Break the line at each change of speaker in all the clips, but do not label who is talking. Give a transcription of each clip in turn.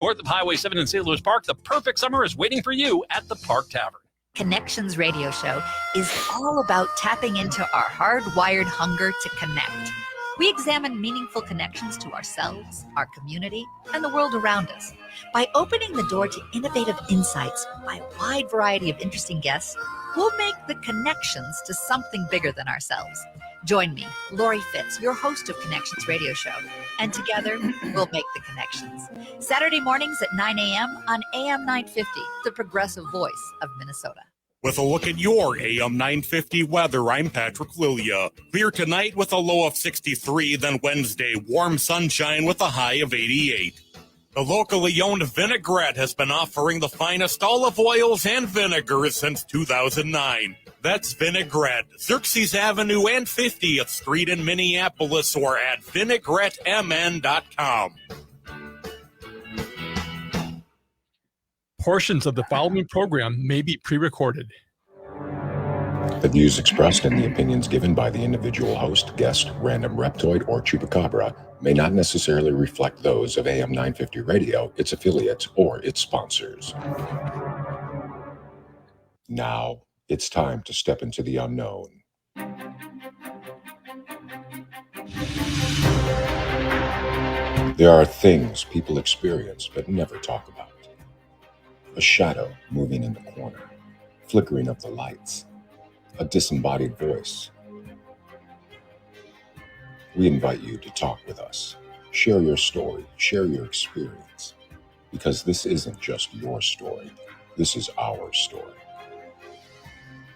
North of Highway 7 in St. Louis Park, the perfect summer is waiting for you at the Park Tavern.
Connections Radio Show is all about tapping into our hardwired hunger to connect. We examine meaningful connections to ourselves, our community, and the world around us. By opening the door to innovative insights by a wide variety of interesting guests, we'll make the connections to something bigger than ourselves. Join me, Lori Fitz, your host of Connections Radio Show, and together we'll make the connections. Saturday mornings at 9 a.m. on AM 950, the progressive voice of Minnesota.
With a look at your AM 950 weather, I'm Patrick Lilia. Clear tonight with a low of 63, then Wednesday, warm sunshine with a high of 88. The locally owned Vinaigrette has been offering the finest olive oils and vinegars since 2009. That's Vinaigrette, Xerxes Avenue and 50th Street in Minneapolis, or at vinaigrettemn.com.
Portions of the following program may be pre-recorded.
The views expressed and the opinions given by the individual host, guest, random reptoid, or chupacabra may not necessarily reflect those of AM 950 Radio, its affiliates, or its sponsors. Now, it's time to step into the unknown. There are things people experience but never talk about. A shadow moving in the corner, flickering of the lights, a disembodied voice. We invite you to talk with us. Share your story, share your experience, because this isn't just your story. This is our story.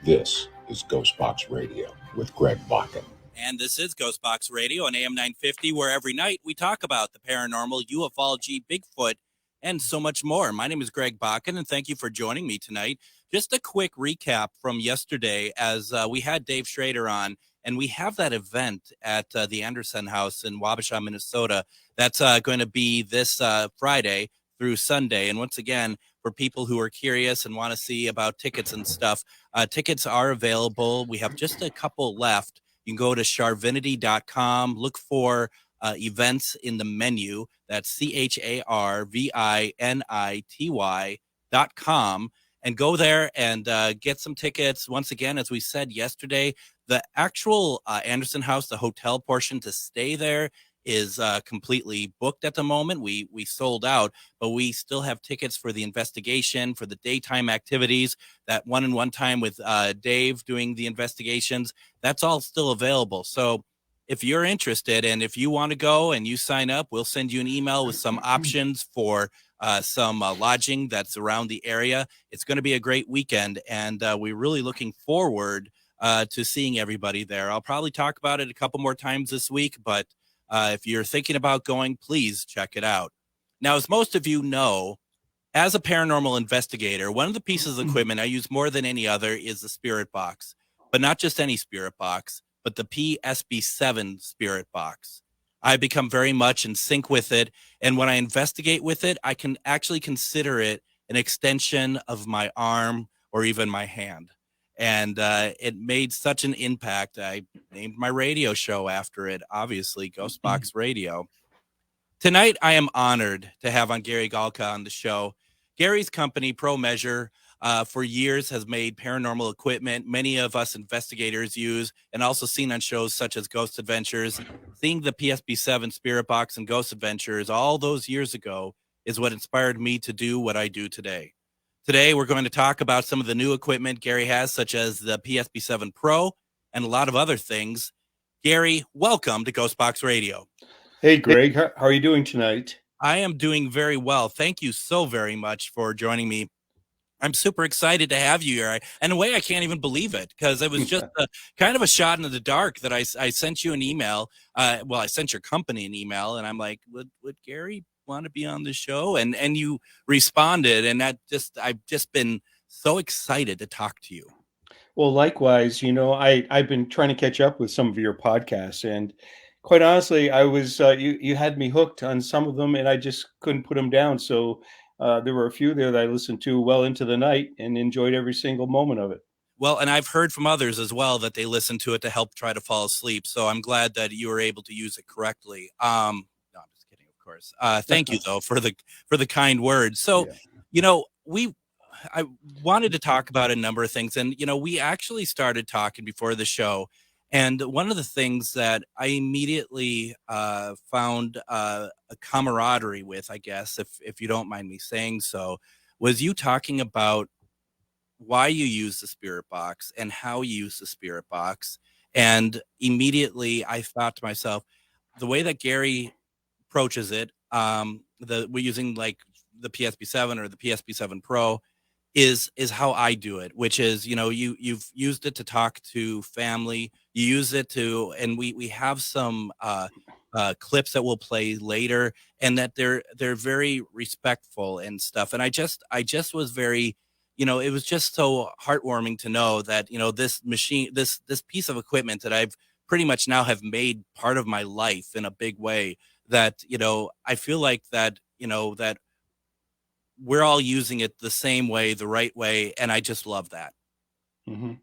This is Ghostbox Radio with Greg Bakken.
And this is Ghostbox Radio on AM 950, where every night we talk about the paranormal, ufology, Bigfoot, and so much more. My name is Greg Bakken, and thank you for joining me tonight. Just a quick recap from yesterday, as we had Dave Schrader on, and we have that event at the Anderson House in Wabasha, Minnesota. That's going to be this Friday through Sunday. And once again, for people who are curious and want to see about tickets and stuff, tickets are available. We have just a couple left. You can go to charvinity.com, look for events in the menu. That's charvinity.com, and go there and get some tickets. Once again, as we said yesterday, the actual Anderson House, the hotel portion to stay there, is completely booked at the moment. We sold out, but we still have tickets for the investigation, for the daytime activities, that one-on-one time with Dave doing the investigations. That's all still available. So if you're interested and if you want to go and you sign up, we'll send you an email with some options for some lodging that's around the area. It's going to be a great weekend, and we're really looking forward to seeing everybody there. I'll probably talk about it a couple more times this week, but if you're thinking about going, please check it out. Now, as most of you know, as a paranormal investigator, one of the pieces of equipment I use more than any other is the spirit box, but not just any spirit box, but the PSB7 spirit box. I've become very much in sync with it, and when I investigate with it, I can actually consider it an extension of my arm or even my hand. And it made such an impact. I named my radio show after it, obviously, Ghostbox Radio. Tonight, I am honored to have on Gary Galka on the show. Gary's company, Pro Measure, for years has made paranormal equipment many of us investigators use, and also seen on shows such as Ghost Adventures. Seeing the PSB7 Spirit Box and Ghost Adventures all those years ago is what inspired me to do what I do today. Today, we're going to talk about some of the new equipment Gary has, such as the PSB7 Pro and a lot of other things. Gary, welcome to Ghostbox Radio.
Hey, Greg. How are you doing tonight?
I am doing very well. Thank you so very much for joining me. I'm super excited to have you here. In a way, I can't even believe it, because it was just kind of a shot in the dark that I sent you an email. I sent your company an email, and I'm like, would Gary want to be on the show? And you responded, and I've just been so excited to talk to you.
Well, likewise, I've been trying to catch up with some of your podcasts, and quite honestly, I was you had me hooked on some of them, and I just couldn't put them down. So there were a few there that I listened to well into the night and enjoyed every single moment of it.
Well, and I've heard from others as well that they listen to it to help try to fall asleep. So I'm glad that you were able to use it correctly. No, I'm just kidding, of course. Thank you though for the kind words. So,
Yeah.
you know, I wanted to talk about a number of things, and we actually started talking before the show, and one of the things that I immediately found a camaraderie with, I guess, if you don't mind me saying so, was you talking about why you use the spirit box and how you use the spirit box. And immediately I thought to myself, the way that Gary approaches it, we're using like the PSP7 or the PSP7 Pro, is how I do it, which is, you've used it to talk to family, you use it to, and we have some clips that we'll play later, and that they're very respectful and stuff. And I just was very, it was just so heartwarming to know that, this machine, this piece of equipment that I've pretty much now have made part of my life in a big way, that, I feel like that, that we're all using it the same way, the right way. And I just love that.
Hmm.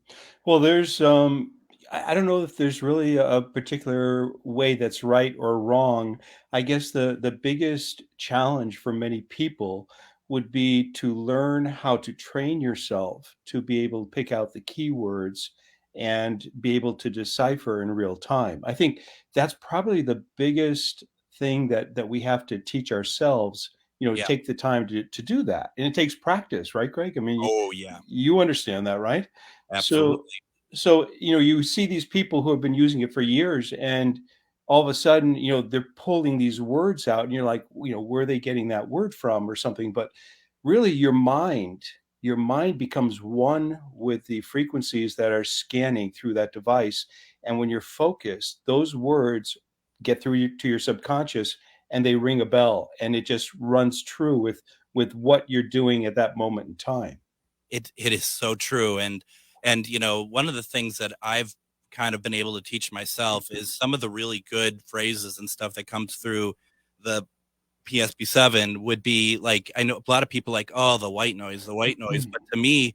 Well, there's I don't know if there's really a particular way that's right or wrong. I guess the biggest challenge for many people would be to learn how to train yourself to be able to pick out the keywords and be able to decipher in real time. I think that's probably the biggest thing that we have to teach ourselves,
Yeah.
take the time to do that. And it takes practice, right, Greg? I mean,
Oh, yeah.
you understand that, right? So,
Absolutely.
you see these people who have been using it for years, and all of a sudden, they're pulling these words out, and you're like, where are they getting that word from or something? But really, your mind becomes one with the frequencies that are scanning through that device. And when you're focused, those words get through to your subconscious, and they ring a bell, and it just runs true with what you're doing at that moment in time.
It is so true. And one of the things that I've kind of been able to teach myself is some of the really good phrases and stuff that comes through the PSP7 would be like, I know a lot of people like, oh, the white noise. But to me,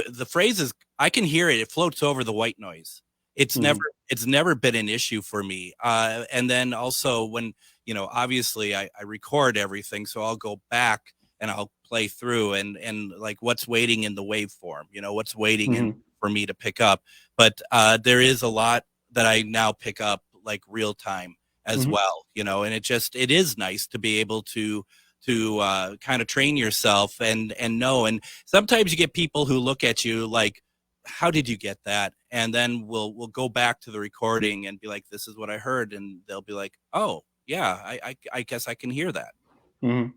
the phrases, I can hear it. It floats over the white noise. It's
Mhm.
never been an issue for me. And then also when, obviously I record everything, so I'll go back and I'll play through and like what's waiting in the waveform, what's waiting in
Mhm.
for me to pick up. But there is a lot that I now pick up like real time as
Mhm.
well, and it is nice to be able to kind of train yourself and know. And sometimes you get people who look at you like, how did you get that? And then we'll go back to the recording and be like, this is what I heard, and they'll be like, oh yeah, I guess I can hear that.
Mhm.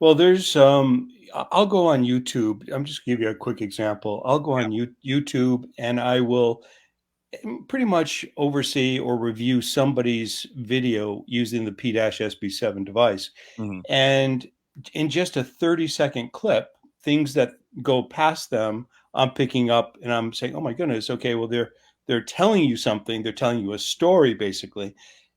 Well, there's I'll go on YouTube. I'm just give you a quick example. I'll go on YouTube, and I will pretty much oversee or review somebody's video using the P-SB7 device.
Mhm.
And in just a 30-second clip, things that go past them, I'm picking up, and I'm saying, "Oh my goodness, okay, well they're telling you something. They're telling you a story basically."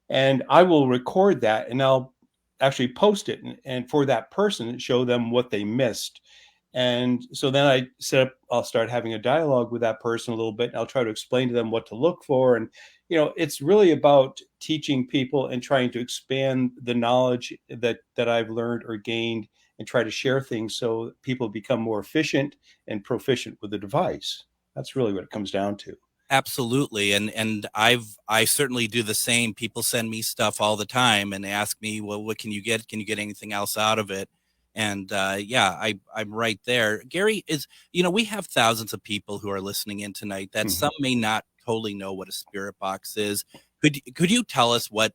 And I will record that, and I'll actually post it, and for that person show them what they missed. And so then I'll start having a dialogue with that person a little bit, and I'll try to explain to them what to look for. And it's really about teaching people and trying to expand the knowledge that I've learned or gained, and try to share things so people become more efficient and proficient with the device. That's really what it comes down to.
Absolutely. And I certainly do the same. People send me stuff all the time and they ask me, well, what can you get? Can you get anything else out of it? And yeah, I'm right there. Gary, we have thousands of people who are listening in tonight that
Mhm.
some may not totally know what a spirit box is. Could you tell us what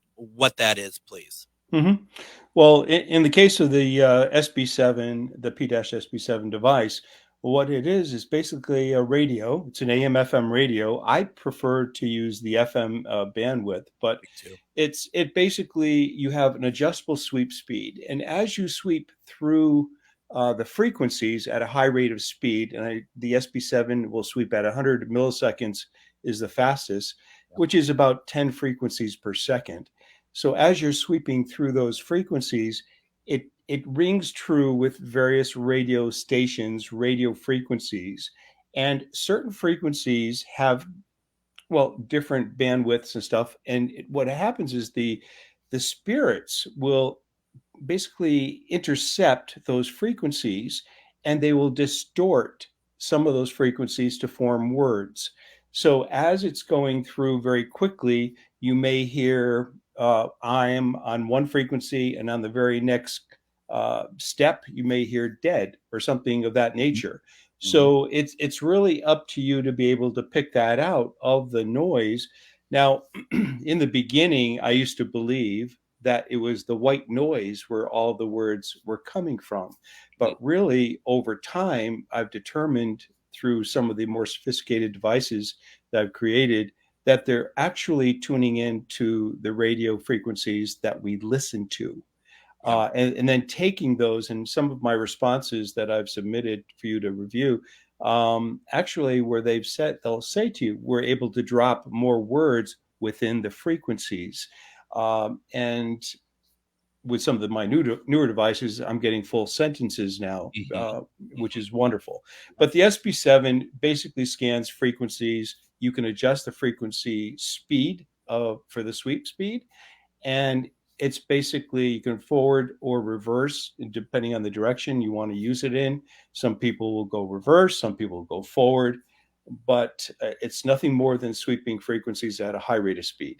that is, please?
Mhm. Well, in the case of the SB7, the P-SB7 device, what it is basically a radio. It's an AM/FM radio. I prefer to use the FM bandwidth, but
Me too.
it basically, you have an adjustable sweep speed, and as you sweep through the frequencies at a high rate of speed, and the SB7 will sweep at 100 milliseconds is the fastest, which is about 10 frequencies per second. So as you're sweeping through those frequencies, it rings true with various radio stations, radio frequencies, and certain frequencies have, well, different bandwidths and stuff. And what happens is the spirits will basically intercept those frequencies, and they will distort some of those frequencies to form words. So as it's going through very quickly, you may hear I'm on one frequency, and on the very next step, you may hear dead or something of that nature. So it's really up to you to be able to pick that out of the noise. Now, in the beginning, I used to believe that it was the white noise where all the words were coming from. But really, over time, I've determined through some of the more sophisticated devices that I've created that they're actually tuning into the radio frequencies that we listen to. And then taking those, and some of my responses that I've submitted for you to review, actually where they'll say to you, we're able to drop more words within the frequencies. And with some of my newer devices, I'm getting full sentences now, which is wonderful. But the SB7 basically scans frequencies. You can adjust the frequency speed for the sweep speed, and it's basically you can forward or reverse depending on the direction you want to use it in. Some people will go reverse, some people will go forward, but it's nothing more than sweeping frequencies at a high rate of speed.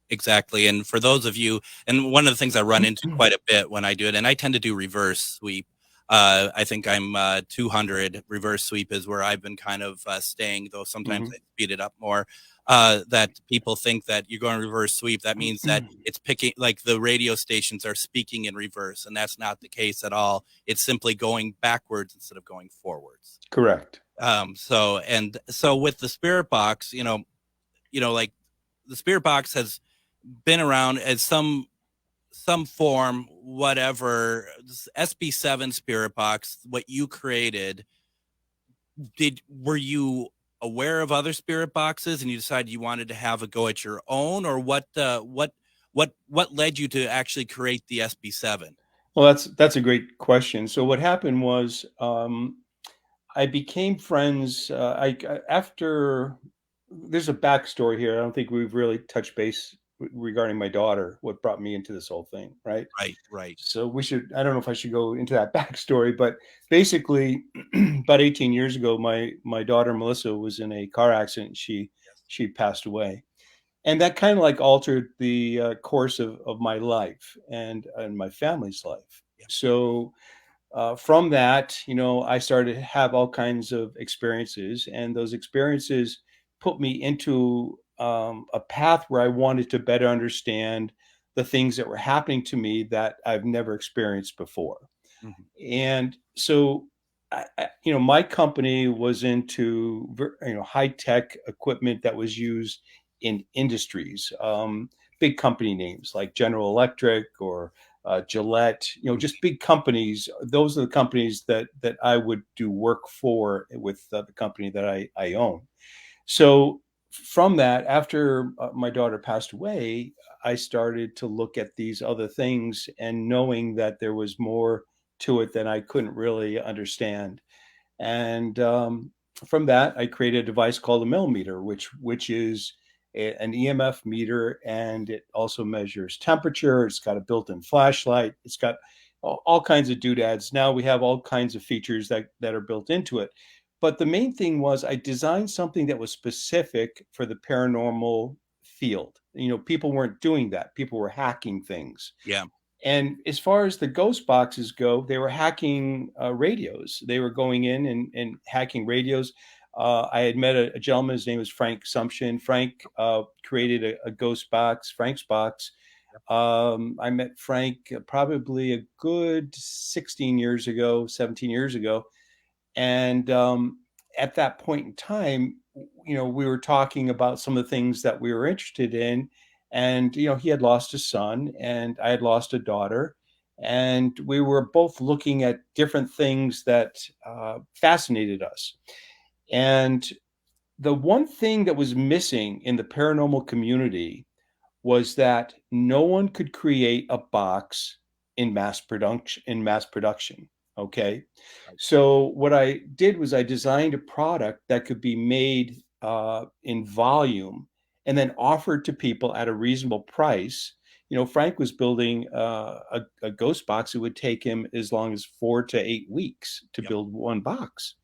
Exactly. And for those of you, and one of the things I run into quite a bit when I do it, and I tend to do reverse sweep. I think I'm 200. Reverse sweep is where I've been kind of staying, though sometimes I speed it up more. That people think that you're going reverse sweep. That means that it's picking, like the radio stations are speaking in reverse, and that's not the case at all. It's simply going backwards instead of going forwards.
Correct.
So with the Spirit Box, like the Spirit Box has been around as some form, whatever. This SB7 Spirit Box, what you created, were you aware of other Spirit Boxes and you decided you wanted to have a go at your own, or what led you to actually create the SB7?
Well, that's a great question. So what happened was I became friends after. There's a backstory here. I don't think we've really touched base regarding my daughter, what brought me into this whole thing, right?
Right.
So I don't know if I should go into that backstory, but basically about 18 years ago, my daughter, Melissa, was in a car accident. She passed away. And that kind of like altered the course of my life and my family's life.
Yeah.
So from that, I started to have all kinds of experiences, and those experiences put me into a path where I wanted to better understand the things that were happening to me that I've never experienced before. And so, my company was into, high tech equipment that was used in industries, big company names like General Electric or Gillette, just big companies. Those are the companies that I would do work for with the company that I own. So from that, after my daughter passed away, I started to look at these other things, and knowing that there was more to it than I couldn't really understand. And from that, I created a device called a millimeter, which is an EMF meter, and it also measures temperature. It's got a built-in flashlight. It's got all kinds of doodads. Now we have all kinds of features that are built into it. But the main thing was I designed something that was specific for the paranormal field. People weren't doing that. People were hacking things.
Yeah.
And as far as the ghost boxes go, they were hacking radios. They were going in and hacking radios. I had met a gentleman. His name was Frank Sumption. Frank created a ghost box, Frank's box. I met Frank probably a good 17 years ago. And at that point in time, we were talking about some of the things that we were interested in. And, he had lost a son and I had lost a daughter. And we were both looking at different things that fascinated us. And the one thing that was missing in the paranormal community was that no one could create a box in mass production. Okay. So what I did was I designed a product that could be made in volume and then offered to people at a reasonable price. Frank was building a ghost box. It would take him as long as 4 to 8 weeks to build one box.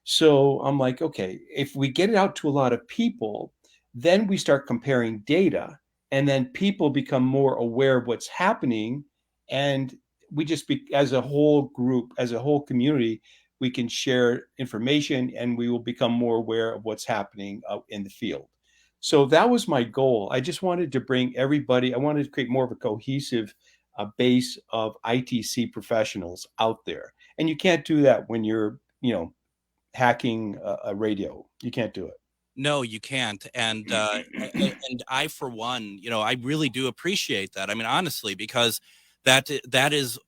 So I'm like, okay, if we get it out to a lot of people, then we start comparing data, and then people become more aware of what's happening. And we just as a whole group, as a whole community, we can share information, and we will become more aware of what's happening out in the field. So that was my goal. I just wanted to bring everybody, I wanted to create more of a cohesive base of ITC professionals out there. And you can't do that when you're, hacking a radio. You can't do it.
No, you can't. And I, for one, I really do appreciate that. I mean, honestly, because that is,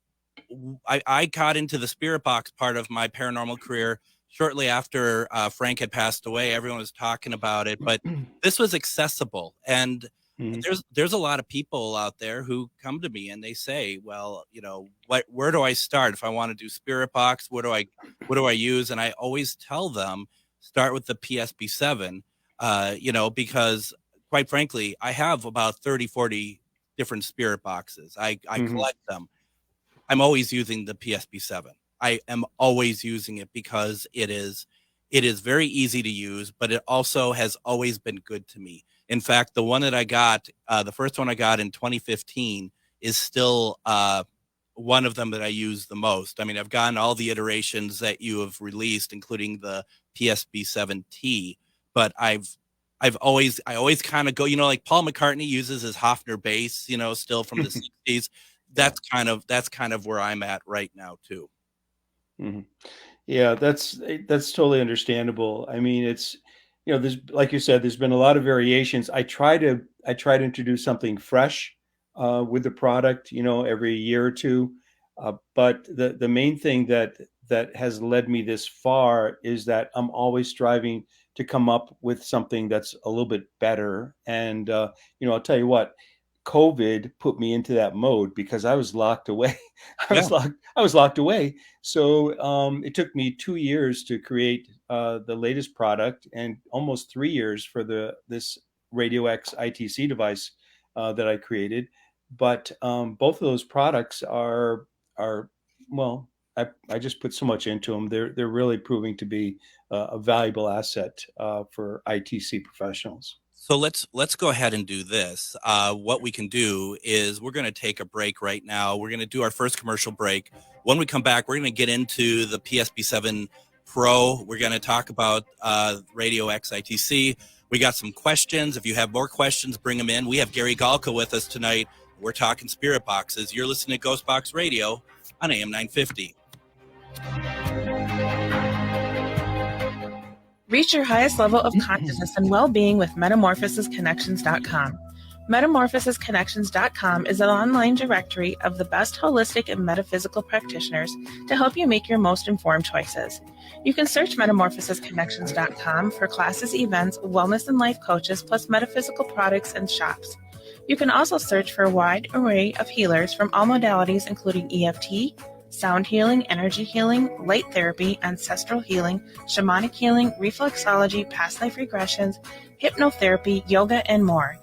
I got into the spirit box part of my paranormal career shortly after Frank had passed away. Everyone was talking about it, but this was accessible. And there's a lot of people out there who come to me and they say, well, where do I start if I want to do spirit box? What do I use? And I always tell them, start with the PSB7, because quite frankly, I have about 30, 40 different spirit boxes. I collect them. I'm always using the PSB7. I am always using it because it is very easy to use, but it also has always been good to me. In fact, the one that I got, the first one I got in 2015 is still one of them that I use the most. I mean, I've gotten all the iterations that you have released, including the PSB7T, but I always kind of go, like Paul McCartney uses his Hofner bass, still from the 60s. That's kind of where I'm at right now too.
Mm-hmm. Yeah, that's totally understandable. I mean, it's, there's, like you said, there's been a lot of variations. I try to introduce something fresh with the product, every year or two. But the main thing that has led me this far is that I'm always striving to come up with something that's a little bit better. And, I'll tell you what, COVID put me into that mode because I was locked away. I was locked away. So it took me 2 years to create the latest product, and almost 3 years for this Radio X ITC device that I created. But both of those products are well, I just put so much into them. They're really proving to be a valuable asset for ITC professionals.
So let's go ahead and do this. What we can do is we're going to take a break right now. We're going to do our first commercial break. When we come back, we're going to get into the PSB7 Pro. We're going to talk about Radio X ITC. We got some questions. If you have more questions, bring them in. We have Gary Galka with us tonight. We're talking spirit boxes. You're listening to Ghostbox Radio on AM 950.
Reach your highest level of consciousness and well-being with MetamorphosisConnections.com. MetamorphosisConnections.com is an online directory of the best holistic and metaphysical practitioners to help you make your most informed choices. You can search MetamorphosisConnections.com for classes, events, wellness and life coaches, plus metaphysical products and shops. You can also search for a wide array of healers from all modalities, including EFT, sound healing, energy healing, light therapy, ancestral healing, shamanic healing, reflexology, past life regressions, hypnotherapy, yoga, and more.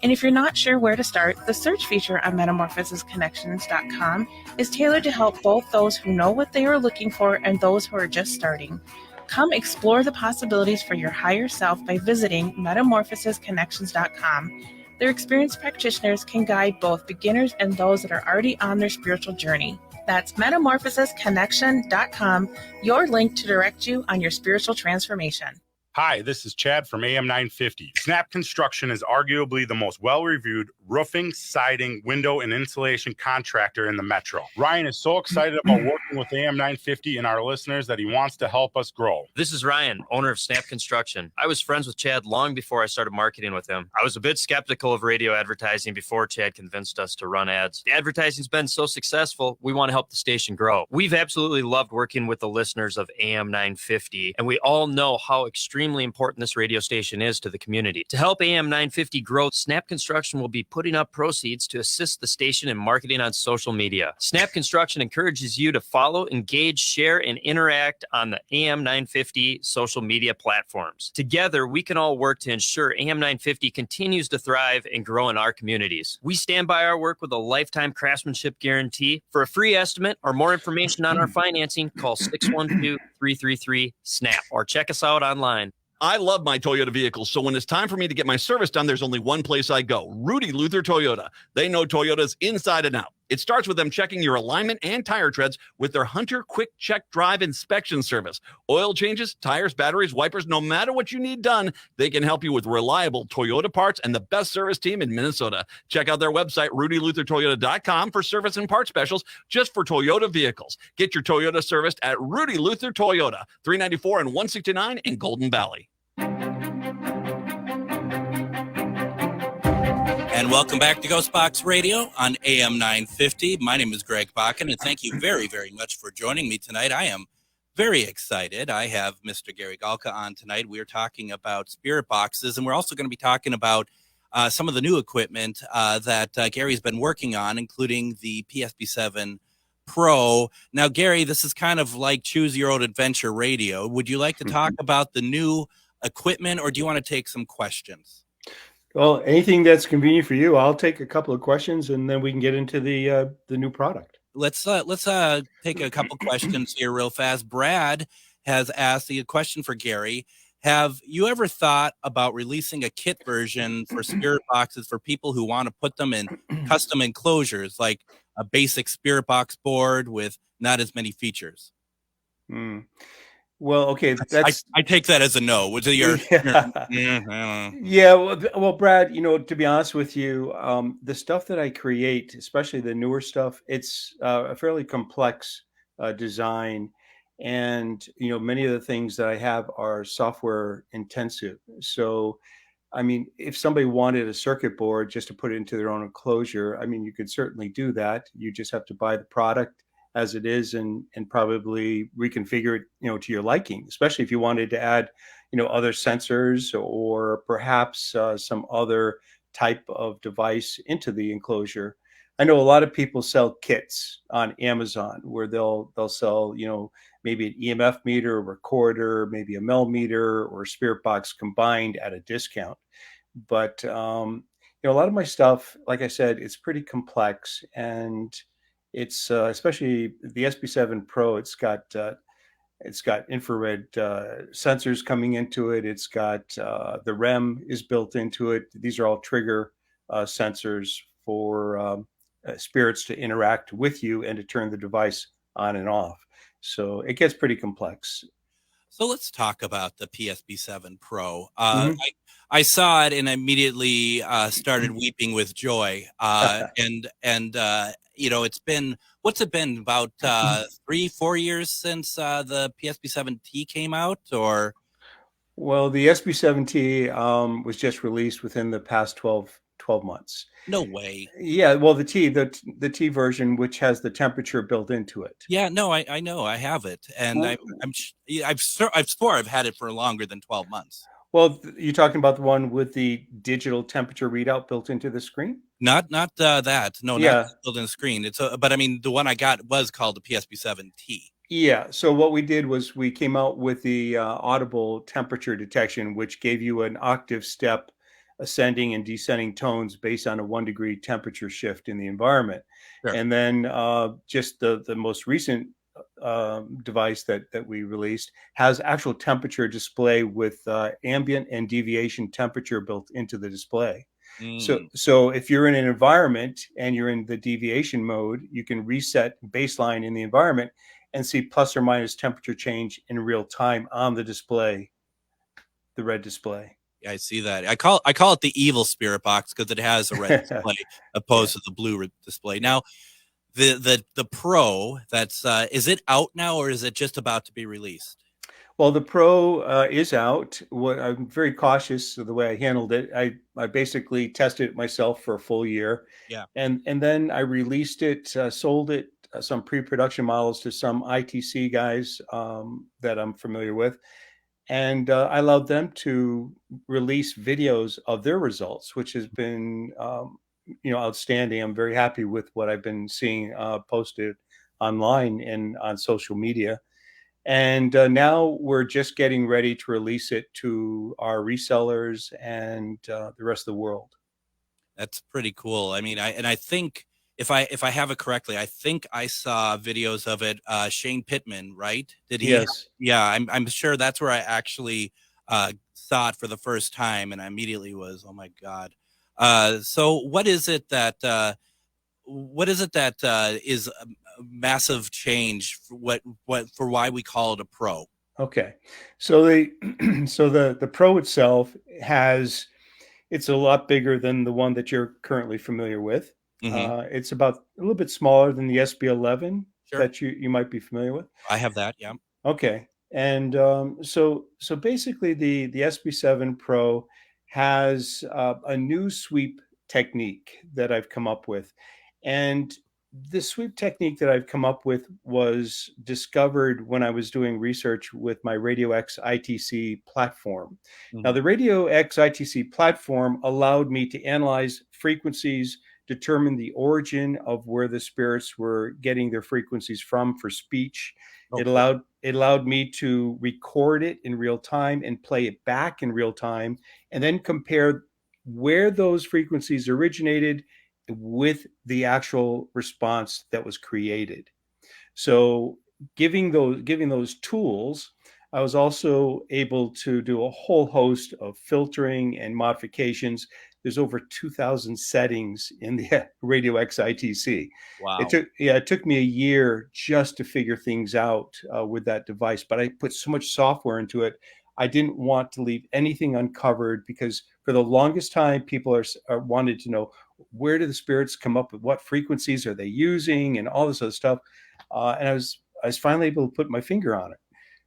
And if you're not sure where to start, the search feature on MetamorphosisConnections.com is tailored to help both those who know what they are looking for and those who are just starting. Come explore the possibilities for your higher self by visiting MetamorphosisConnections.com. Their experienced practitioners can guide both beginners and those that are already on their spiritual journey. That's MetamorphosisConnection.com, your link to direct you on your spiritual transformation.
Hi, this is Chad from AM 950. Snap Construction is arguably the most well-reviewed roofing, siding, window, and insulation contractor in the metro. Ryan is so excited about working with AM 950 and our listeners that he wants to help us grow.
This is Ryan, owner of Snap Construction. I was friends with Chad long before I started marketing with him. I was a bit skeptical of radio advertising before Chad convinced us to run ads. The advertising's been so successful, we want to help the station grow. We've absolutely loved working with the listeners of AM 950, and we all know how extremely extremely important this radio station is to the community. To help AM 950 grow, Snap Construction will be putting up proceeds to assist the station in marketing on social media. Snap Construction encourages you to follow, engage, share, and interact on the AM 950 social media platforms. Together, we can all work to ensure AM 950 continues to thrive and grow in our communities. We stand by our work with a lifetime craftsmanship guarantee. For a free estimate or more information on our financing, call 612-333-SNAP or check us out online.
I love my Toyota vehicles, so when it's time for me to get my service done, there's only one place I go, Rudy Luther Toyota. They know Toyotas inside and out. It starts with them checking your alignment and tire treads with their Hunter Quick Check Drive inspection service. Oil changes, tires, batteries, wipers, no matter what you need done, they can help you with reliable Toyota parts and the best service team in Minnesota. Check out their website, rudyluthertoyota.com, for service and part specials just for Toyota vehicles. Get your Toyota serviced at Rudy Luther Toyota, 394 and 169 in Golden Valley.
And welcome back to Ghostbox Radio on AM 950. My name is Greg Bakken, and thank you very, very much for joining me tonight. I am very excited. I have Mr. Gary Galka on tonight. We're talking about spirit boxes, and we're also going to be talking about some of the new equipment that Gary's been working on, including the PSB7 Pro. Now, Gary, this is kind of like Choose Your Own Adventure radio. Would you like to talk about the new equipment, or do you want to take some questions?
Well, anything that's convenient for you. I'll take a couple of questions, and then we can get into the new product.
Let's take a couple questions here real fast. Brad has asked a question for Gary. Have you ever thought about releasing a kit version for spirit boxes for people who want to put them in custom enclosures, like a basic spirit box board with not as many features?
Well, okay,
I take that as a no. Was it your?
Yeah. Well, Brad, to be honest with you, the stuff that I create, especially the newer stuff, it's a fairly complex design, and many of the things that I have are software intensive. So, I mean, if somebody wanted a circuit board just to put it into their own enclosure, I mean, you could certainly do that. You just have to buy the product as it is and probably reconfigure it, to your liking, especially if you wanted to add, other sensors or perhaps some other type of device into the enclosure. I know a lot of people sell kits on Amazon where they'll sell, maybe an EMF meter, a recorder, maybe a mel meter or a spirit box combined at a discount. But, a lot of my stuff, like I said, it's pretty complex, and it's especially the SB7 Pro. It's got infrared sensors coming into it. It's got the REM is built into it. These are all trigger sensors for spirits to interact with you and to turn the device on and off. So it gets pretty complex.
So let's talk about the PSB7 Pro. I saw it and immediately started weeping with joy. What's it been, about 3-4 years since the PSB7T came out, or?
Well, the SB7T was just released within the past 12 months.
No way.
Yeah, well, the T version, which has the temperature built into it.
Yeah, no, I know, I have it, and I've swore I've had it for longer than 12 months.
Well, you're talking about the one with the digital temperature readout built into the screen?
Not that. No,
yeah.
Not built in the screen. But I mean, the one I got was called the PSB7T.
Yeah. So what we did was we came out with the audible temperature detection, which gave you an octave step ascending and descending tones based on a 1 degree temperature shift in the environment. Sure. And then just the most recent device that we released has actual temperature display with ambient and deviation temperature built into the display. So if you're in an environment and you're in the deviation mode, you can reset baseline in the environment and see plus or minus temperature change in real time on the display, the red display.
Yeah, I see that. I call it the evil spirit box because it has a red display opposed to the blue display. Now, the Pro, that's is it out now, or is it just about to be released?
Well, the Pro is out. I'm very cautious of the way I handled it. I basically tested it myself for a full year.
Yeah.
And then I released it, sold it, some pre-production models to some ITC guys that I'm familiar with. and I allowed them to release videos of their results, which has been outstanding. I'm very happy with what I've been seeing posted online and on social media. And now we're just getting ready to release it to our resellers and the rest of the world.
That's pretty cool. I mean, I think if I have it correctly, I think I saw videos of it. Shane Pittman, right? Did he?
Yes.
Yeah, I'm sure that's where I actually saw it for the first time, and I immediately was, oh my god. So what is it that is a massive change for for why we call it a pro?
Okay. So the Pro itself it's a lot bigger than the one that you're currently familiar with. It's about a little bit smaller than the SB11 that you might be familiar with.
I have that. Yeah.
Okay. And so basically the SB7 Pro has a new sweep technique that I've come up with. And the sweep technique that I've come up with was discovered when I was doing research with my Radio X ITC platform. Now, the Radio X ITC platform allowed me to analyze frequencies, determine the origin of where the spirits were getting their frequencies from for speech. Okay. It allowed me to record it in real time and play it back in real time, and then compare where those frequencies originated with the actual response that was created. So giving those tools, I was also able to do a whole host of filtering and modifications. There's over 2,000 settings in the Radio X ITC.
Wow.
It took me a year just to figure things out with that device, but I put so much software into it. I didn't want to leave anything uncovered, because for the longest time, people are wanted to know, where do the spirits come up with, what frequencies are they using, and all this other stuff. And I was finally able to put my finger on it.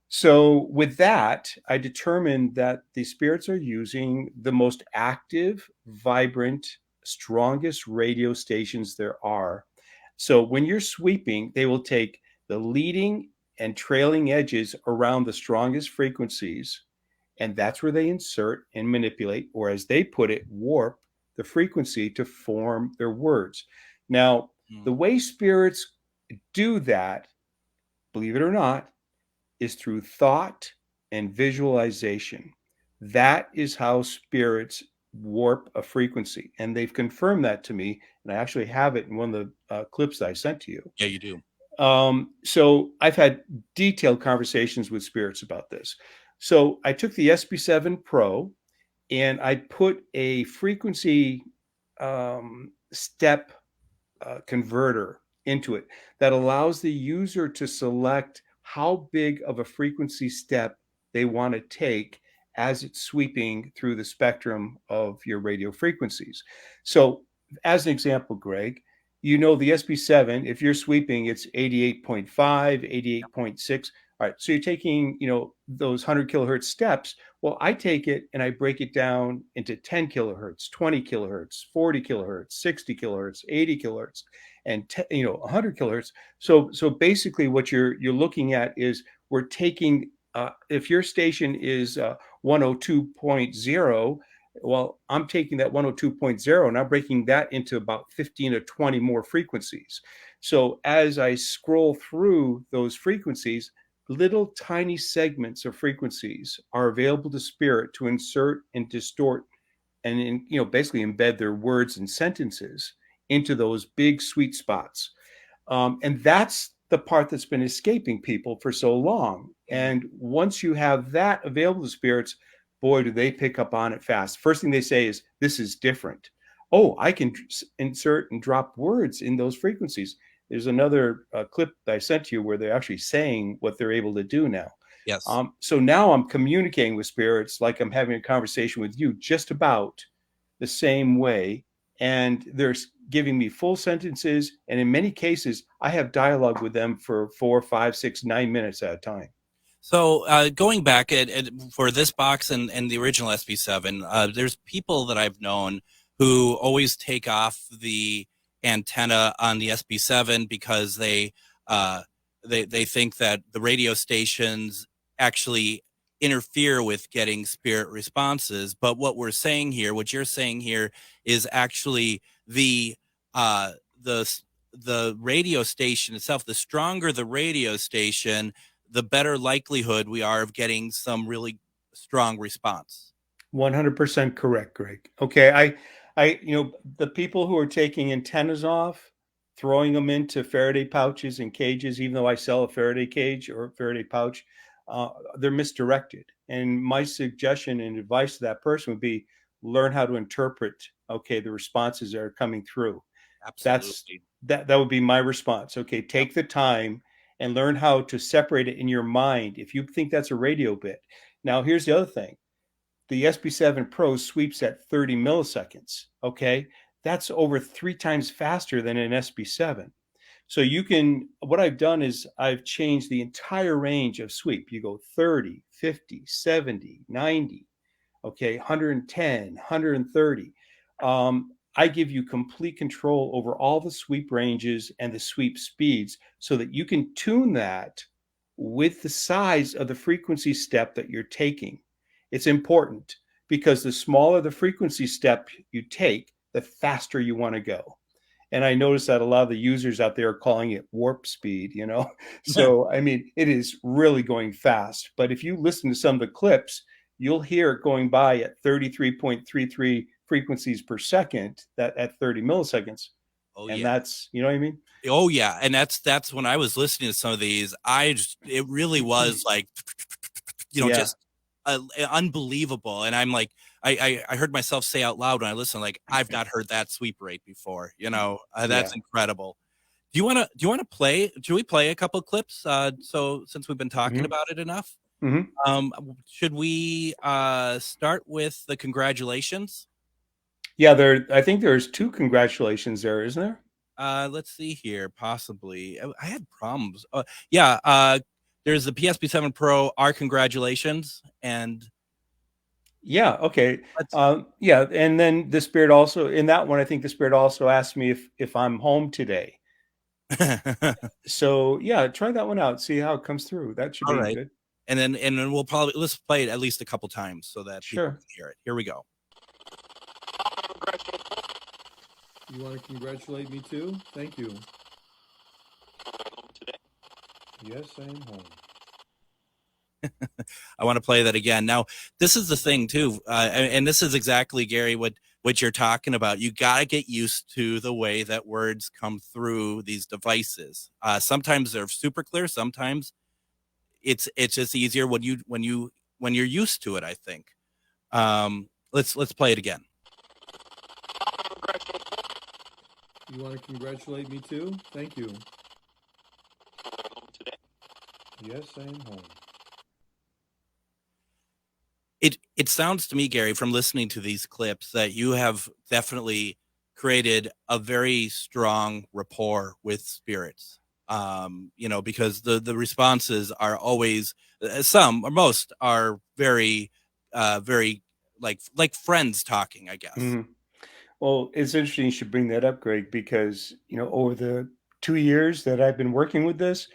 So with that, I determined that the spirits are using the most active, vibrant, strongest radio stations there are. So when you're sweeping, they will take the leading and trailing edges around the strongest frequencies, and that's where they insert and manipulate, or as they put it, warp the frequency to form their words. Now, the way spirits do that, believe it or not, is through thought and visualization. That is how spirits warp a frequency, and they've confirmed that to me, and I actually have it in one of the clips that I sent to you.
Yeah, you do.
So I've had detailed conversations with spirits about this. So I took the SB7 Pro and I put a frequency step converter into it that allows the user to select how big of a frequency step they want to take as it's sweeping through the spectrum of your radio frequencies. So as an example, Greg, the SB7, if you're sweeping, it's 88.5, 88.6. All right, so you're taking, those 100 kilohertz steps. Well, I take it and I break it down into 10 kilohertz, 20 kilohertz, 40 kilohertz, 60 kilohertz, 80 kilohertz, and 100 kilohertz. So basically, what you're looking at is we're taking, if your station is 102.0. Well, I'm taking that 102.0 and I'm breaking that into about 15 or 20 more frequencies. So as I scroll through those frequencies, little tiny segments of frequencies are available to spirit to insert and distort and basically embed their words and sentences into those big sweet spots. And that's the part that's been escaping people for so long. And once you have that available to spirits, boy, do they pick up on it fast. First thing they say is, this is different. Oh, I can insert and drop words in those frequencies. There's another clip that I sent to you where they're actually saying what they're able to do now.
Yes.
So now I'm communicating with spirits like I'm having a conversation with you, just about the same way. And they're giving me full sentences. And in many cases, I have dialogue with them for 4, 5, 6, 9 minutes at a time.
So going back for this box and the original SB7, there's people that I've known who always take off the antenna on the SB7 because they think that the radio stations actually interfere with getting spirit responses. But what you're saying here is actually the radio station itself. The stronger the radio station, the better likelihood we are of getting some really strong response.
100% correct, Greg. Okay, the people who are taking antennas off, throwing them into Faraday pouches and cages, even though I sell a Faraday cage or Faraday pouch, they're misdirected. And my suggestion and advice to that person would be learn how to interpret, the responses that are coming through.
Absolutely.
That would be my response. Okay, take the time and learn how to separate it in your mind if you think that's a radio bit. Now, here's the other thing. The SB7 Pro sweeps at 30 milliseconds. Okay, that's over 3 times faster than an SB7. So what I've done is I've changed the entire range of sweep. You go 30, 50, 70, 90, 110, 130. I give you complete control over all the sweep ranges and the sweep speeds so that you can tune that with the size of the frequency step that you're taking. It's important because the smaller the frequency step you take, the faster you want to go. And I noticed that a lot of the users out there are calling it warp speed, So, it is really going fast. But if you listen to some of the clips, you'll hear it going by at 33.33 frequencies per second, that at 30 milliseconds. That's, you know what I mean?
Oh yeah. And that's when I was listening to some of these, it really was like, just unbelievable. And I'm like, I heard myself say out loud when I listened, like, I've not heard that sweep rate before, that's incredible. Do you want to play? Should we play a couple of clips? So since we've been talking about it enough, should we start with the congratulations?
Yeah, I think there's 2 congratulations there, isn't there?
Let's see here. Possibly. I had problems. There's the PSP7 Pro. Our congratulations. And
yeah, okay. And then the Spirit also, in that one, I think the Spirit also asked me if I'm home today. So yeah, try that one out. See how it comes through. That should be good.
And then let's play it at least a couple times so that people can hear it. Here we go.
You want to congratulate me too? Thank you. Yes, I am home.
I want to play that again. Now, this is the thing too, and this is exactly, Gary, what you're talking about. You got to get used to the way that words come through these devices. Sometimes they're super clear. Sometimes it's just easier when you're used to it, I think. Let's play it again.
You want to congratulate me too? Thank you. Yes, I am home.
It sounds to me, Gary, from listening to these clips, that you have definitely created a very strong rapport with spirits. Because the responses are always, some or most are very, very like friends talking, I guess.
Mm-hmm. Well, it's interesting you should bring that up, Greg, because over the 2 years that I've been working with this,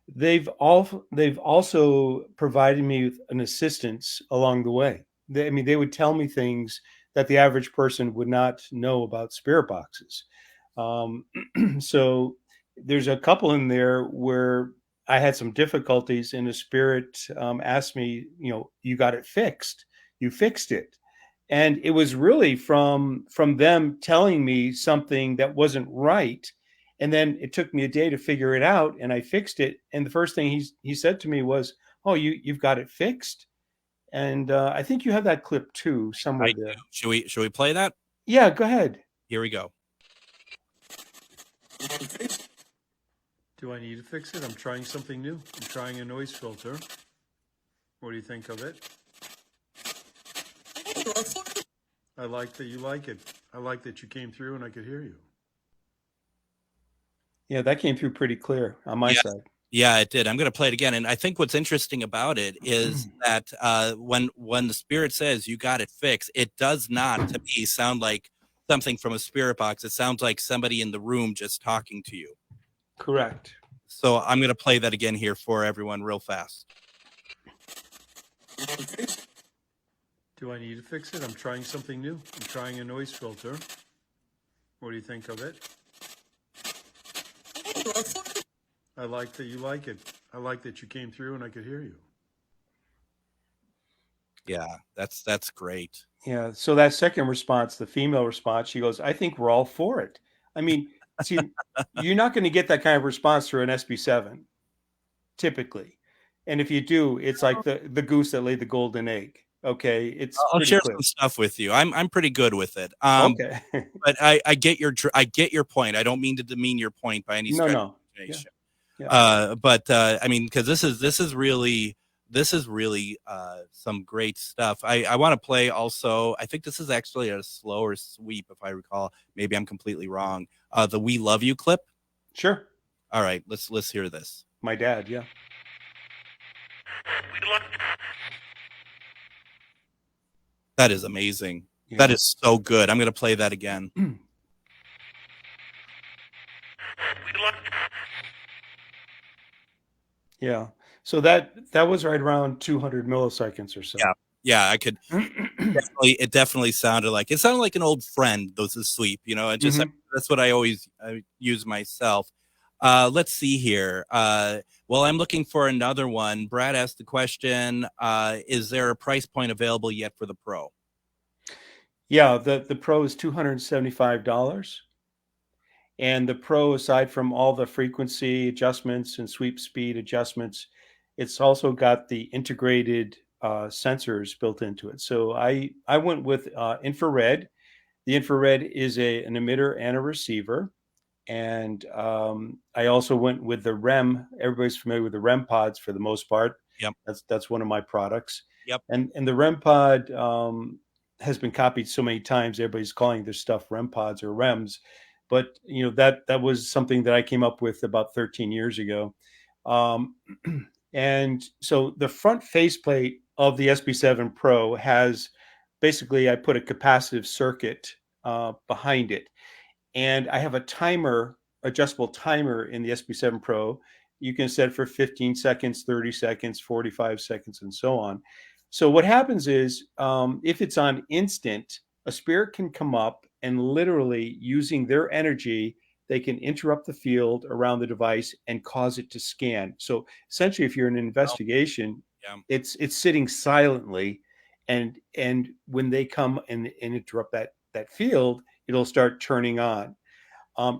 they've also provided me with an assistance along the way. They would tell me things that the average person would not know about spirit boxes. So there's a couple in there where I had some difficulties, and the spirit asked me, you got it fixed. You fixed it. And it was really from them telling me something that wasn't right. And then it took me a day to figure it out, and I fixed it. And the first thing he said to me was, "Oh, you've got it fixed." And I think you have that clip too somewhere there.
Should we play that?
Yeah, go ahead.
Here we go.
Do I need to fix it? I'm trying something new. I'm trying a noise filter. What do you think of it? I like that you like it. I like that you came through and I could hear you. Yeah, that came through pretty clear on my side.
Yeah, it did. I'm going to play it again. And I think what's interesting about it is that when the spirit says you got it fixed, it does not, to me, sound like something from a spirit box. It sounds like somebody in the room just talking to you.
Correct.
So I'm going to play that again here for everyone real fast.
Do I need to fix it? I'm trying something new. I'm trying a noise filter. What do you think of it? I like that you like it. I like that you came through and I could hear you.
Yeah, that's great.
Yeah. So that second response, the female response, she goes, I think we're all for it. I mean, see, you're not going to get that kind of response through an SB7, typically. And if you do, it's like the goose that laid the golden egg. Okay. It's
I'll share
clear.
some stuff with you. I'm pretty good with it.
Okay.
But I get your point. I don't mean to demean your point by any stretch of the imagination.
Yeah.
But I mean, because this is really some great stuff. I want to play also. I think this is actually a slower sweep, if I recall. Maybe I'm completely wrong. The "We Love You" clip.
Sure.
All right, let's hear this.
My dad, yeah.
That is amazing.
Yeah.
That is so good. I'm going to play that again.
Yeah. So that was right around 200 milliseconds or so.
Yeah, I could it definitely sounded like an old friend. Those is sweep, and just that's what I always use myself. Let's see here. Well, I'm looking for another one. Brad asked the question, is there a price point available yet for the Pro?
Yeah, the Pro is $275. And the Pro, aside from all the frequency adjustments and sweep speed adjustments, it's also got the integrated sensors built into it. So I went with infrared. The infrared is an emitter and a receiver. And I also went with the REM. Everybody's familiar with the REM pods for the most part.
Yep. That's
one of my products.
Yep.
And the REM pod has been copied so many times. Everybody's calling their stuff REM pods or REMs. But that was something that I came up with about 13 years ago. And so the front faceplate of the SB7 Pro has basically, I put a capacitive circuit behind it. And I have a adjustable timer in the SB7 Pro. You can set for 15 seconds, 30 seconds, 45 seconds, and so on. So what happens is, if it's on instant, a spirit can come up and literally, using their energy, they can interrupt the field around the device and cause it to scan. So essentially, if you're in an investigation, it's sitting silently, and when they come and interrupt that field, it'll start turning on.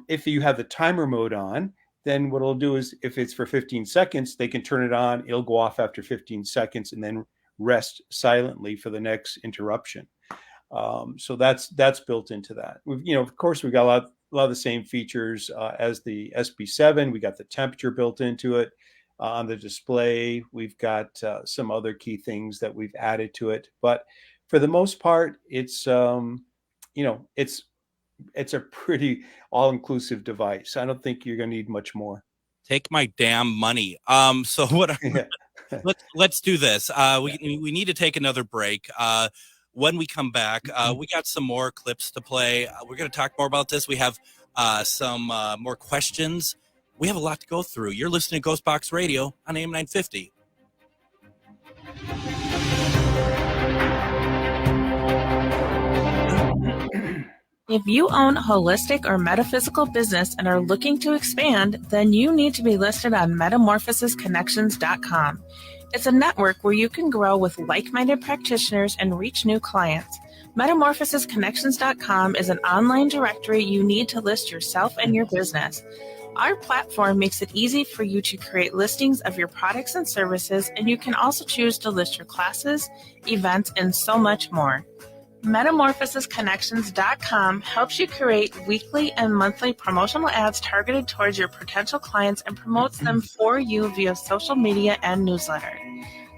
If you have the timer mode on, then what it'll do is, if it's for 15 seconds, they can turn it on. It'll go off after 15 seconds and then rest silently for the next interruption. So that's built into that. Of course, we got a lot of the same features as the SB7. We got the temperature built into it on the display. We've got some other key things that we've added to it. But for the most part, it's it's a pretty all-inclusive device. I don't think you're going to need much more.
Take my damn money. So what? Let's do this. We need to take another break. When we come back, we got some more clips to play. We're going to talk more about this. We have some more questions. We have a lot to go through. You're listening to Ghostbox Radio on AM 950.
If you own a holistic or metaphysical business and are looking to expand, then you need to be listed on metamorphosisconnections.com. It's a network where you can grow with like-minded practitioners and reach new clients. Metamorphosisconnections.com is an online directory you need to list yourself and your business. Our platform makes it easy for you to create listings of your products and services, and you can also choose to list your classes, events, and so much more. Metamorphosisconnections.com helps you create weekly and monthly promotional ads targeted towards your potential clients and promotes them for you via social media and newsletter.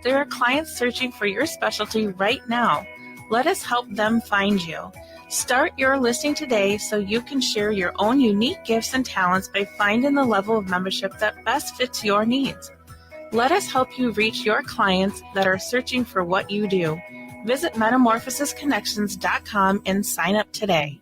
There are clients searching for your specialty right now. Let us help them find you. Start your listing today so you can share your own unique gifts and talents by finding the level of membership that best fits your needs. Let us help you reach your clients that are searching for what you do. Visit metamorphosisconnections.com and sign up today.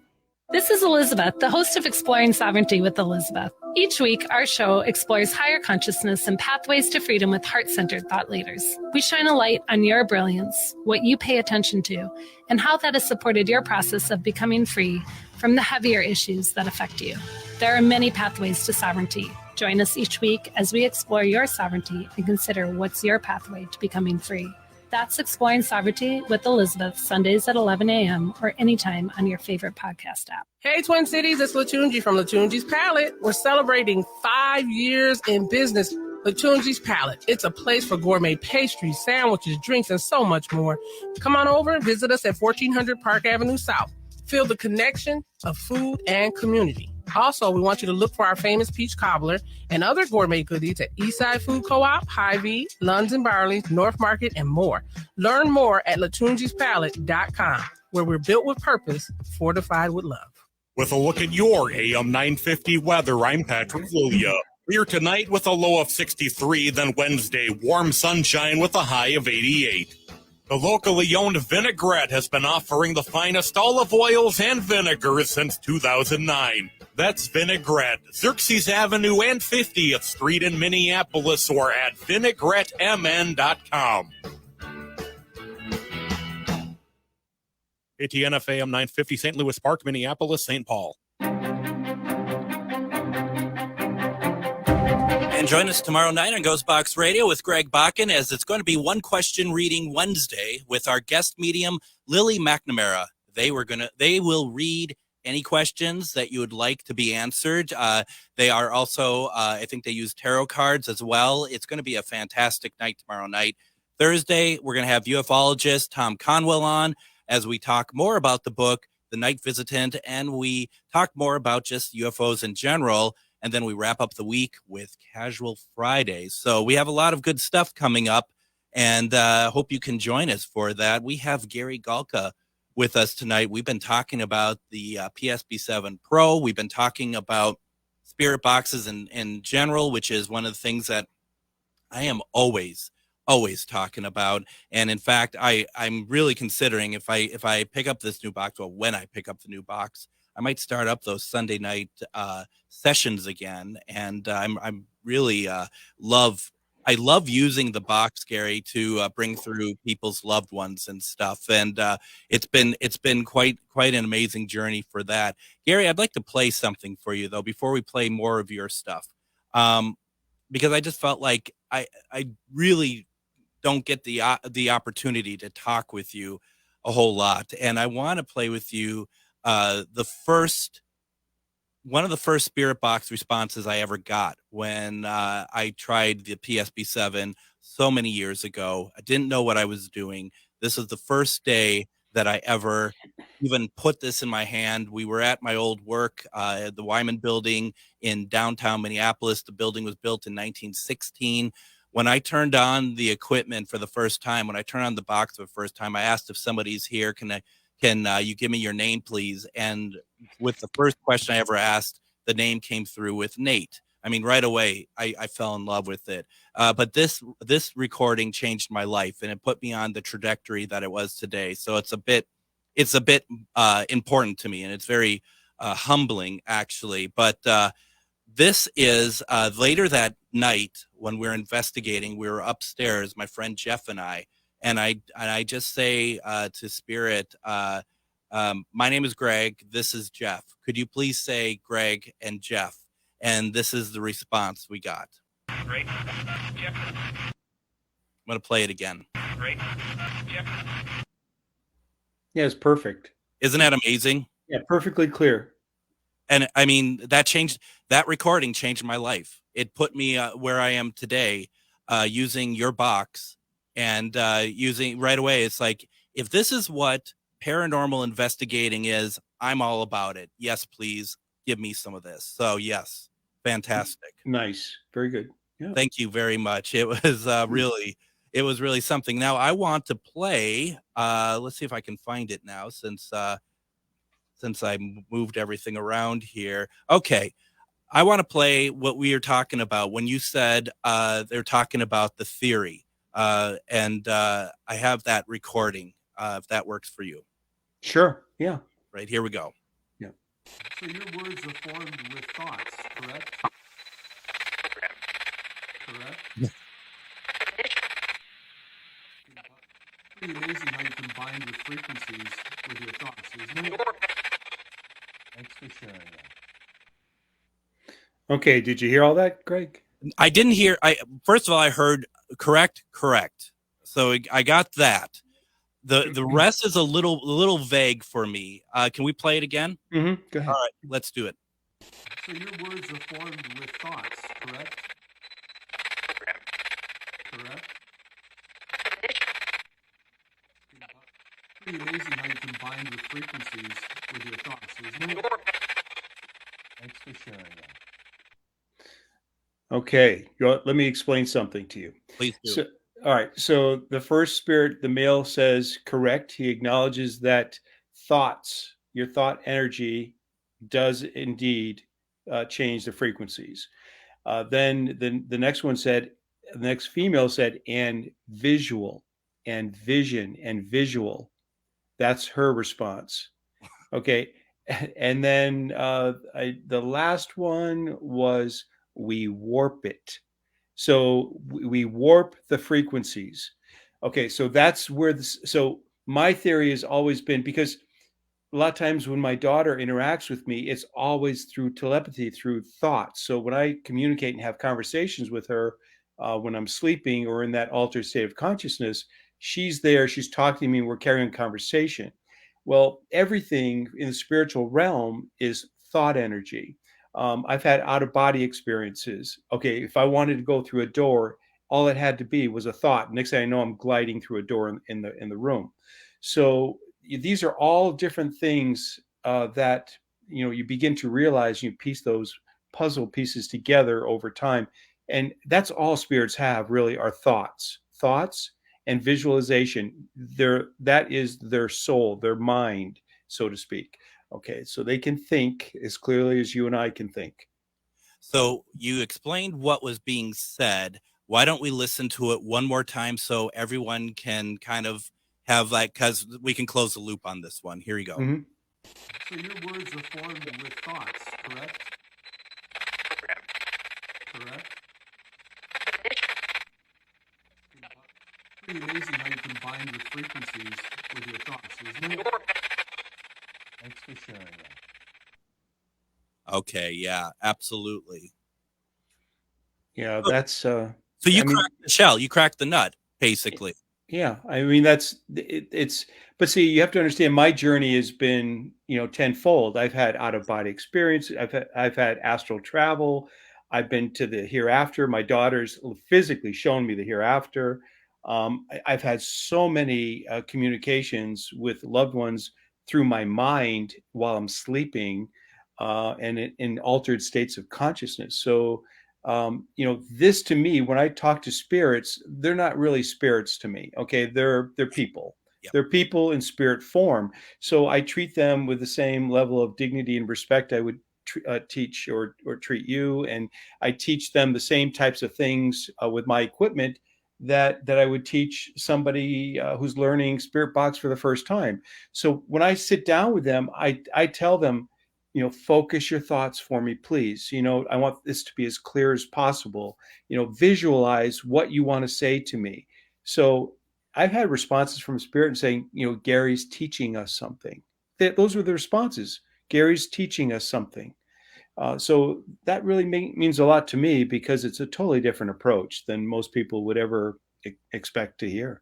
This is Elizabeth, the host of Exploring Sovereignty with Elizabeth. Each week, our show explores higher consciousness and pathways to freedom with heart-centered thought leaders. We shine a light on your brilliance, what you pay attention to, and how that has supported your process of becoming free from the heavier issues that affect you. There are many pathways to sovereignty. Join us each week as we explore your sovereignty and consider what's your pathway to becoming free. That's Exploring Sovereignty with Elizabeth, Sundays at 11 a.m. or anytime on your favorite podcast app.
Hey, Twin Cities, it's Latunji from Latunji's Palette. We're celebrating 5 years in business. Latunji's Palette. It's a place for gourmet pastries, sandwiches, drinks, and so much more. Come on over and visit us at 1400 Park Avenue South. Feel the connection of food and community. Also, we want you to look for our famous peach cobbler and other gourmet goodies at Eastside Food Co-op, Hy-Vee, Lunds and Barley's, North Market, and more. Learn more at latunjispalette.com, where we're built with purpose, fortified with love.
With a look at your AM 950 weather, I'm Patrick Lilia. Clear tonight with a low of 63, then Wednesday, warm sunshine with a high of 88. The locally owned Vinaigrette has been offering the finest olive oils and vinegars since 2009. That's Vinaigrette, Xerxes Avenue and 50th Street in Minneapolis, or at vinaigrettemn.com. ATNF AM 950, St. Louis Park, Minneapolis, St. Paul.
And join us tomorrow night on Ghostbox Radio with Greg Bakken, as it's going to be One Question Reading Wednesday with our guest medium, Lily McNamara. They will read any questions that you would like to be answered. They are also, I think they use tarot cards as well. It's going to be a fantastic night tomorrow night. Thursday, we're going to have ufologist Tom Conwell on as we talk more about the book, The Night Visitant, and we talk more about just UFOs in general. And then we wrap up the week with Casual Fridays. So we have a lot of good stuff coming up, and hope you can join us for that. We have Gary Galka with us tonight. We've been talking about the PSB-7 Pro. We've been talking about spirit boxes in general, which is one of the things that I am always talking about. And in fact, I'm really considering if I pick up this new box, or when I pick up the new box, I might start up those Sunday night sessions again. And I'm really love using the box, Gary, to bring through people's loved ones and stuff. And it's been quite an amazing journey for that. Gary, I'd like to play something for you though before we play more of your stuff, because I just felt like I really don't get the opportunity to talk with you a whole lot, and I want to play with you one of the first spirit box responses I ever got when I tried the PSB-7 so many years ago. I didn't know what I was doing. This is the first day that I ever even put this in my hand. We were at my old work at the Wyman building in downtown Minneapolis. The building was built in 1916. When I turned on the equipment for the first time, when I turned on the box for the first time, I asked if somebody's here, can you give me your name, please? And with the first question I ever asked, the name came through with Nate. I mean, right away, I fell in love with it. But this recording changed my life, and it put me on the trajectory that it was today. So it's a bit important to me, and it's very humbling, actually. But this is later that night when we're investigating. We were upstairs, my friend Jeff and I just say to Spirit, my name is Greg. This is Jeff. Could you please say Greg and Jeff? And this is the response we got.
Great. Jeff.
I'm going to play it again.
Great. Jeff.
Yeah, it's perfect.
Isn't that amazing?
Yeah, perfectly clear.
And I mean, that recording changed my life. It put me where I am today, using your box and using right away. It's like, if this is what paranormal investigating is, I'm all about it. Yes, please give me some of this. So yes, fantastic.
Nice. Very good. Yeah.
Thank you very much. It was really something. Now I want to play, let's see if I can find it now, since I moved everything around here. Okay. I want to play what we were talking about when you said they're talking about the theory. And I have that recording, if that works for you.
Sure. Yeah.
Right, here we go.
Yeah.
So your words are formed with thoughts, correct? Pretty amazing how you combine your frequencies with your thoughts, isn't it? Thanks for sharing that.
Okay, did you hear all that, Greg?
I didn't hear. First of all, I heard correct. So I got that. The rest is a little vague for me. Can we play it again?
Mm-hmm. Go ahead.
All right, let's do it.
So your words are formed with thoughts, correct? Correct? Pretty amazing how you combine your frequencies with your thoughts, isn't it? Thanks for sharing that.
Okay, let me explain something to you.
Please do.
So, all right. So the first spirit, the male, says correct. He acknowledges that thoughts, your thought energy, does indeed change the frequencies. Then the next one said, the next female said, and visual, and vision, and visual. That's her response. Okay, and then the last one was, we warp it. So we warp the frequencies. Okay, so that's where this. So my theory has always been, because a lot of times when my daughter interacts with me, it's always through telepathy, through thoughts. So when I communicate and have conversations with her when I'm sleeping or in that altered state of consciousness, she's there, she's talking to me, we're carrying a conversation. Well, everything in the spiritual realm is thought energy. I've had out-of-body experiences. Okay, if I wanted to go through a door, all it had to be was a thought. Next thing I know, I'm gliding through a door in the room. So these are all different things that you begin to realize. You piece those puzzle pieces together over time, and that's all spirits have, really, are thoughts and visualization. That is their soul, their mind, so to speak. Okay, so they can think as clearly as you and I can think.
So you explained what was being said. Why don't we listen to it one more time so everyone can kind of have, like, because we can close the loop on this one. Here you go.
Mm-hmm.
So your words are formed with thoughts, correct? Correct? Pretty amazing how you combine your frequencies with your thoughts, isn't it? Thanks for sharing that.
Okay, yeah, absolutely.
Yeah, that's
so you cracked the shell, you cracked the nut, basically.
Yeah, I mean, that's it's but see, you have to understand, my journey has been tenfold. I've had out-of-body experience, I've had astral travel, I've been to the hereafter. My daughter's physically shown me the hereafter. I've had so many communications with loved ones through my mind while I'm sleeping, and in altered states of consciousness. So this, to me, when I talk to spirits, they're not really spirits to me. Okay, they're people.
Yep.
They're people in spirit form. So I treat them with the same level of dignity and respect I would teach or treat you, and I teach them the same types of things with my equipment that I would teach somebody who's learning Spirit Box for the first time. So when I sit down with them, I tell them, focus your thoughts for me, please. I want this to be as clear as possible. Visualize what you want to say to me. So I've had responses from Spirit saying, Gary's teaching us something. Those were the responses. Gary's teaching us something. So that really means a lot to me, because it's a totally different approach than most people would ever expect to hear.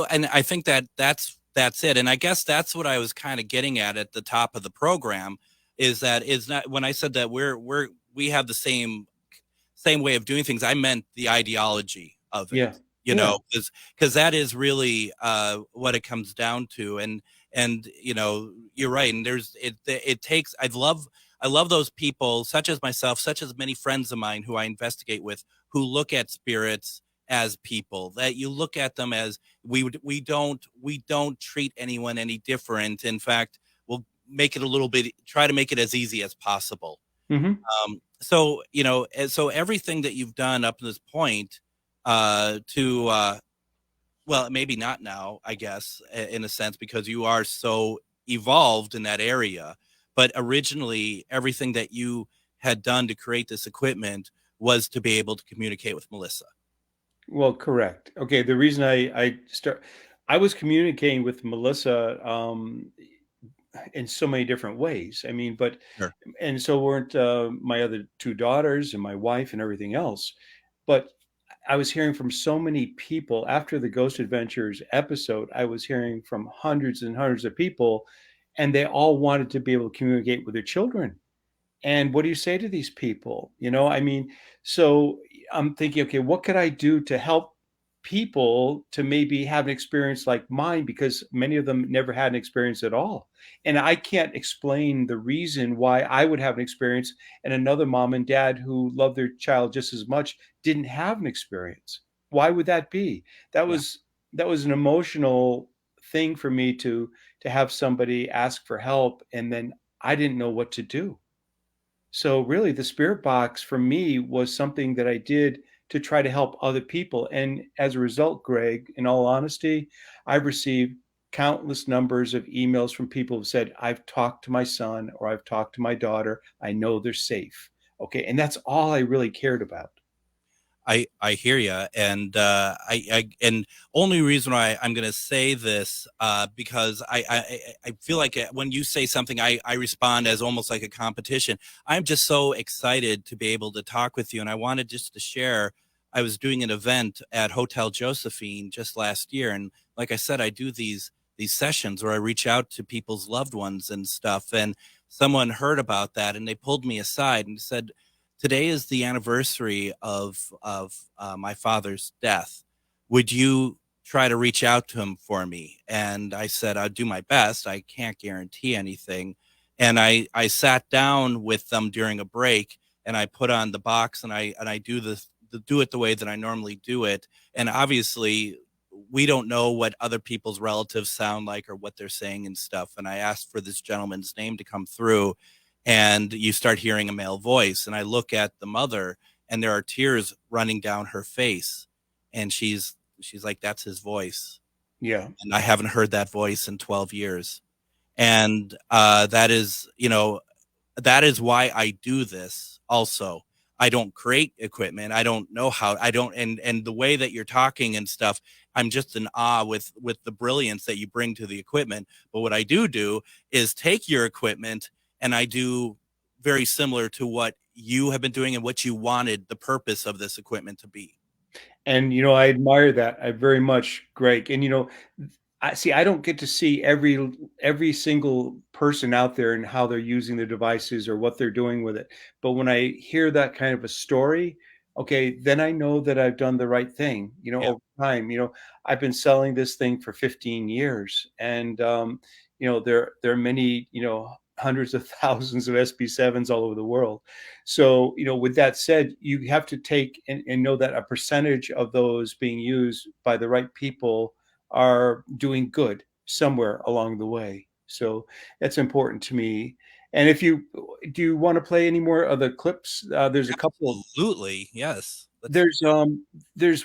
And I think that's it. And I guess that's what I was kind of getting at the top of the program, is not, when I said that we have the same way of doing things, I meant the ideology of it.
Yeah.
Because that is really what it comes down to. And you're right. And it takes, I love those people, such as myself, such as many friends of mine who I investigate with, who look at spirits as people, that you look at them as we don't treat anyone any different. In fact, we'll make it try to make it as easy as possible.
Mm-hmm.
So everything that you've done up to this point well, maybe not now, I guess, in a sense, because you are so evolved in that area. But originally, everything that you had done to create this equipment was to be able to communicate with Melissa.
Well, correct. Okay, the reason I was communicating with Melissa in so many different ways. I mean, but
Sure.
and so weren't my other two daughters and my wife and everything else. But I was hearing from so many people after the Ghost Adventures episode. I was hearing from hundreds and hundreds of people, and they all wanted to be able to communicate with their children. And what do you say to these people? I mean, so I'm thinking, okay, what could I do to help people to maybe have an experience like mine? Because many of them never had an experience at all. And I can't explain the reason why I would have an experience and another mom and dad who love their child just as much didn't have an experience. Why would that be? That
Yeah.
was that was an emotional thing for me to have somebody ask for help, and then I didn't know what to do. So really the spirit box for me was something that I did to try to help other people. And as a result, Greg, in all honesty, I've received countless numbers of emails from people who said, I've talked to my son or I've talked to my daughter. I know they're safe. Okay. And that's all I really cared about.
I hear you, and and only reason why I'm going to say this because I feel like when you say something, I respond as almost like a competition. I'm just so excited to be able to talk with you, and I wanted just to share. I was doing an event at Hotel Josephine just last year, and like I said, I do these sessions where I reach out to people's loved ones and stuff, and someone heard about that, and they pulled me aside and said, today is the anniversary of my father's death. Would you try to reach out to him for me? And I said, I'll do my best. I can't guarantee anything. And I sat down with them during a break, and I put on the box, and I do it the way that I normally do it. And obviously we don't know what other people's relatives sound like or what they're saying and stuff. And I asked for this gentleman's name to come through, and you start hearing a male voice, and I look at the mother, and there are tears running down her face, and she's like, that's his voice.
Yeah.
And I haven't heard that voice in 12 years. And that is why I do this. Also, I don't create equipment. I don't know how. And the way that you're talking and stuff, I'm just in awe with the brilliance that you bring to the equipment. But what I do is take your equipment, and I do very similar to what you have been doing and what you wanted the purpose of this equipment to be.
And, I admire that. I very much, Greg. And, I don't get to see every single person out there and how they're using the devices or what they're doing with it. But when I hear that kind of a story, okay, then I know that I've done the right thing,
Yeah.
over time. I've been selling this thing for 15 years, and, there are many, hundreds of thousands of SB7s all over the world. So, with that said, you have to take and know that a percentage of those being used by the right people are doing good somewhere along the way. So that's important to me. And do you want to play any more of the clips? There's a couple.
Absolutely, yes.
There's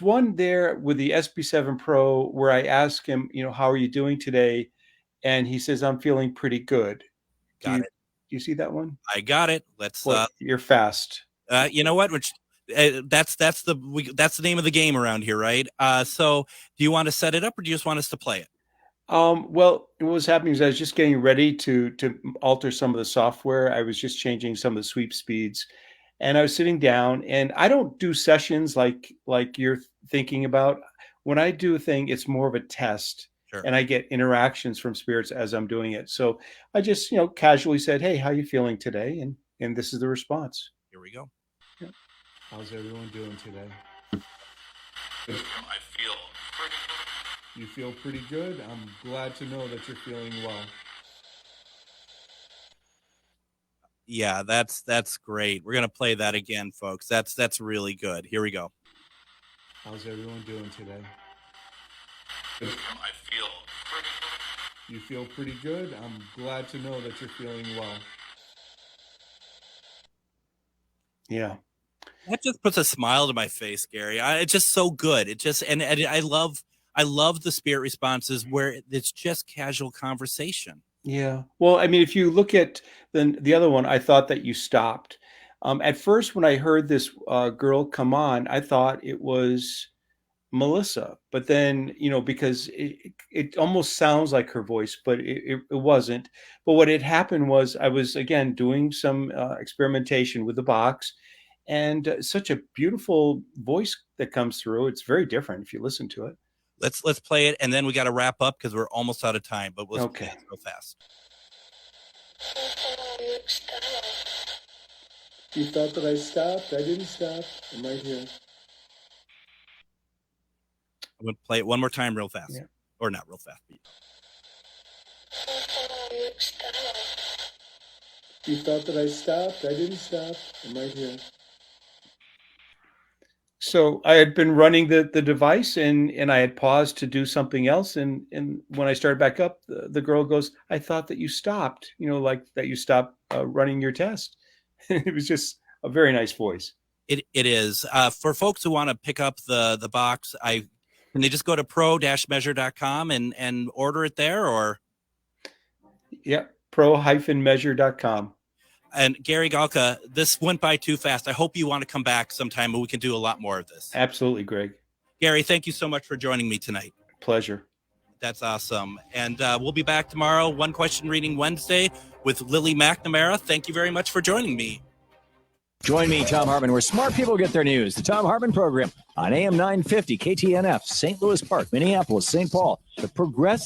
one there with the SB7 Pro where I ask him, how are you doing today? And he says, I'm feeling pretty good.
Got it.
Do you see that one?
I got it. Let's.
Well, you're fast.
You know what? That's the name of the game around here, right? So, do you want to set it up, or do you just want us to play it?
Well, what was happening is I was just getting ready to alter some of the software. I was just changing some of the sweep speeds, and I was sitting down. And I don't do sessions like you're thinking about. When I do a thing, it's more of a test.
Sure.
And I get interactions from spirits as I'm doing it. So I just, casually said, "Hey, how you feeling today?" And this is the response.
Here we go.
Yeah.
How's everyone doing today?
I feel.
You feel pretty good? I'm glad to know that you're feeling well.
Yeah, that's great. We're gonna play that again, folks. That's really good. Here we go.
How's everyone doing today?
I feel.
You feel pretty good? I'm glad to know that you're feeling well.
Yeah.
That just puts a smile to my face, Gary. It's just so good. It just and I love the spirit responses where it's just casual conversation.
Yeah. Well, I mean, if you look at the other one, I thought that you stopped. At first, when I heard this girl come on, I thought it was Melissa, but then, because it almost sounds like her voice, but it wasn't. But what had happened was I was, again, doing some experimentation with the box, and such a beautiful voice that comes through. It's very different if you listen to it.
Let's play it, and then we got to wrap up because we're almost out of time, but let's play it real fast.
You thought that I stopped? I didn't stop. I'm right here.
I'm going to play it one more time real fast. Yeah. Or not real fast.
You thought that I stopped? I didn't stop. I'm right here.
So I had been running the device, and I had paused to do something else. And when I started back up, the girl goes, I thought that you stopped, like that you stopped running your test. It was just a very nice voice.
It is. For folks who want to pick up the box, can they just go to pro-measure.com and order it there, or?
Yeah, pro-measure.com.
And Gary Galka, this went by too fast. I hope you want to come back sometime and we can do a lot more of this.
Absolutely, Greg.
Gary, thank you so much for joining me tonight.
Pleasure.
That's awesome. And we'll be back tomorrow, One Question Reading Wednesday with Lily McNamara. Thank you very much for joining me.
Join me, Tom Hartman, where smart people get their news. The Tom Hartman Program on AM 950, KTNF, St. Louis Park, Minneapolis, St. Paul. The Progressive